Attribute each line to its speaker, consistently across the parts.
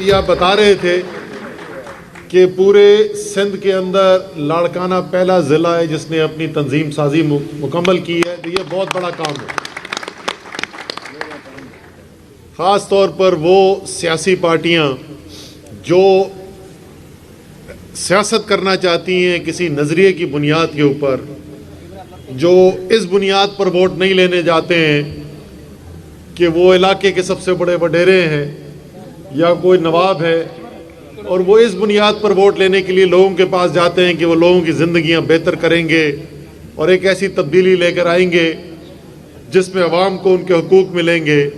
Speaker 1: ابھی آپ بتا رہے تھے کہ پورے سندھ کے اندر لاڑکانہ پہلا ضلع ہے جس نے اپنی تنظیم سازی مکمل کی ہے، تو یہ بہت بڑا کام ہے، خاص طور پر وہ سیاسی پارٹیاں جو سیاست کرنا چاہتی ہیں کسی نظریے کی بنیاد کے اوپر، جو اس بنیاد پر ووٹ نہیں لینے جاتے ہیں کہ وہ علاقے کے سب سے بڑے وڈیرے ہیں یا کوئی نواب ہے، اور وہ اس بنیاد پر ووٹ لینے کے لیے لوگوں کے پاس جاتے ہیں کہ وہ لوگوں کی زندگیاں بہتر کریں گے اور ایک ایسی تبدیلی لے کر آئیں گے جس میں عوام کو ان کے حقوق ملیں گے،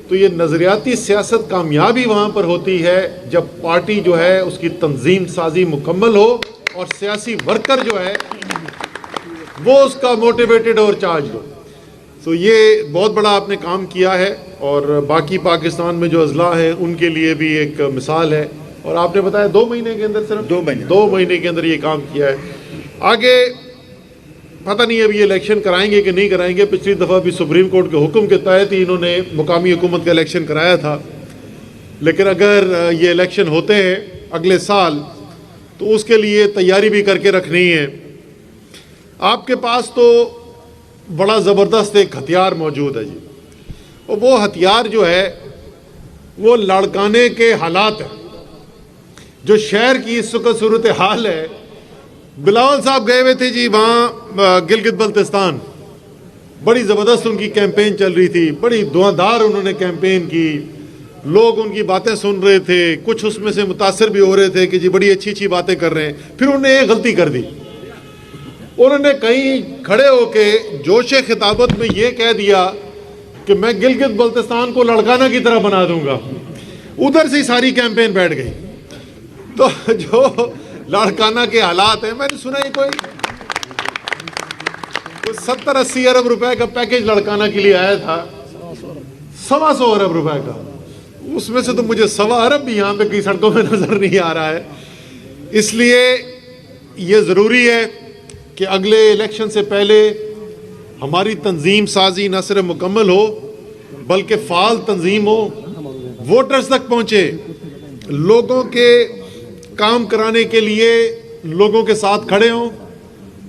Speaker 1: تو یہ نظریاتی سیاست کامیابی وہاں پر ہوتی ہے جب پارٹی جو ہے اس کی تنظیم سازی مکمل ہو اور سیاسی ورکر جو ہے وہ اس کا موٹیویٹڈ اور چارج ہو۔ تو یہ بہت بڑا آپ نے کام کیا ہے، اور باقی پاکستان میں جو اضلاع ہیں ان کے لیے بھی ایک مثال ہے، اور آپ نے بتایا 2 مہینے کے اندر، صرف 2 مہینے کے اندر یہ کام کیا ہے۔ آگے پتہ نہیں ابھی یہ الیکشن کرائیں گے کہ نہیں کرائیں گے، پچھلی دفعہ بھی سپریم کورٹ کے حکم کے تحت ہی انہوں نے مقامی حکومت کا الیکشن کرایا تھا، لیکن اگر یہ الیکشن ہوتے ہیں اگلے سال تو اس کے لیے تیاری بھی کر کے رکھنی ہے۔ آپ کے پاس تو بڑا زبردست ایک ہتھیار موجود ہے جی، اور وہ ہتھیار جو ہے وہ لاڑکانے کے حالات ہیں، جو شہر کی اس وقت صورتحال ہے۔ بلاول صاحب گئے ہوئے تھے جی وہاں گلگت بلتستان، بڑی زبردست ان کی کیمپین چل رہی تھی، بڑی دھواندار انہوں نے کیمپین کی، لوگ ان کی باتیں سن رہے تھے، کچھ اس میں سے متاثر بھی ہو رہے تھے کہ جی بڑی اچھی اچھی باتیں کر رہے ہیں۔ پھر انہوں نے ایک غلطی کر دی، انہوں نے کہیں کھڑے ہو کے جوش خطابت میں یہ کہہ دیا کہ میں گلگت بلتستان کو لاڑکانہ کی طرح بنا دوں گا، ادھر سے ہی ساری کیمپین بیٹھ گئی۔ تو جو لاڑکانہ کے حالات ہیں، میں نے سنا ہی کوئی 70-80 ارب روپے کا پیکیج لاڑکانہ کے لیے آیا تھا، 125 ارب روپے کا، اس میں سے تو مجھے 1.25 ارب بھی یہاں پہ کئی سڑکوں میں نظر نہیں آ رہا ہے۔ اس لیے یہ ضروری ہے کہ اگلے الیکشن سے پہلے ہماری تنظیم سازی نہ صرف مکمل ہو بلکہ فعال تنظیم ہو، ووٹرز تک پہنچے، لوگوں کے کام کرانے کے لیے لوگوں کے ساتھ کھڑے ہوں۔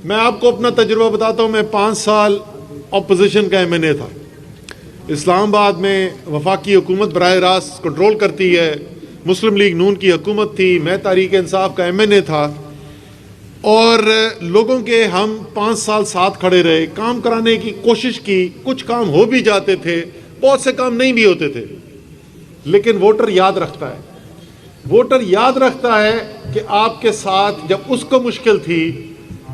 Speaker 1: میں آپ کو اپنا تجربہ بتاتا ہوں، میں 5 سال اپوزیشن کا ایم این اے تھا۔ اسلام آباد میں وفاقی حکومت براہ راست کنٹرول کرتی ہے، مسلم لیگ نون کی حکومت تھی، میں تحریک انصاف کا ایم این اے تھا، اور لوگوں کے ہم 5 سال ساتھ کھڑے رہے، کام کرانے کی کوشش کی، کچھ کام ہو بھی جاتے تھے، بہت سے کام نہیں بھی ہوتے تھے، لیکن ووٹر یاد رکھتا ہے، ووٹر یاد رکھتا ہے کہ آپ کے ساتھ جب اس کو مشکل تھی،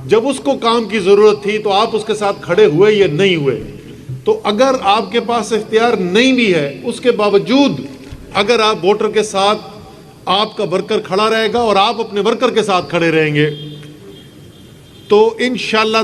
Speaker 1: جب اس کو کام کی ضرورت تھی تو آپ اس کے ساتھ کھڑے ہوئے یا نہیں ہوئے۔ تو اگر آپ کے پاس اختیار نہیں بھی ہے، اس کے باوجود اگر آپ ووٹر کے ساتھ، آپ کا ورکر کھڑا رہے گا اور آپ اپنے ورکر کے ساتھ کھڑے رہیں گے تو انشاءاللہ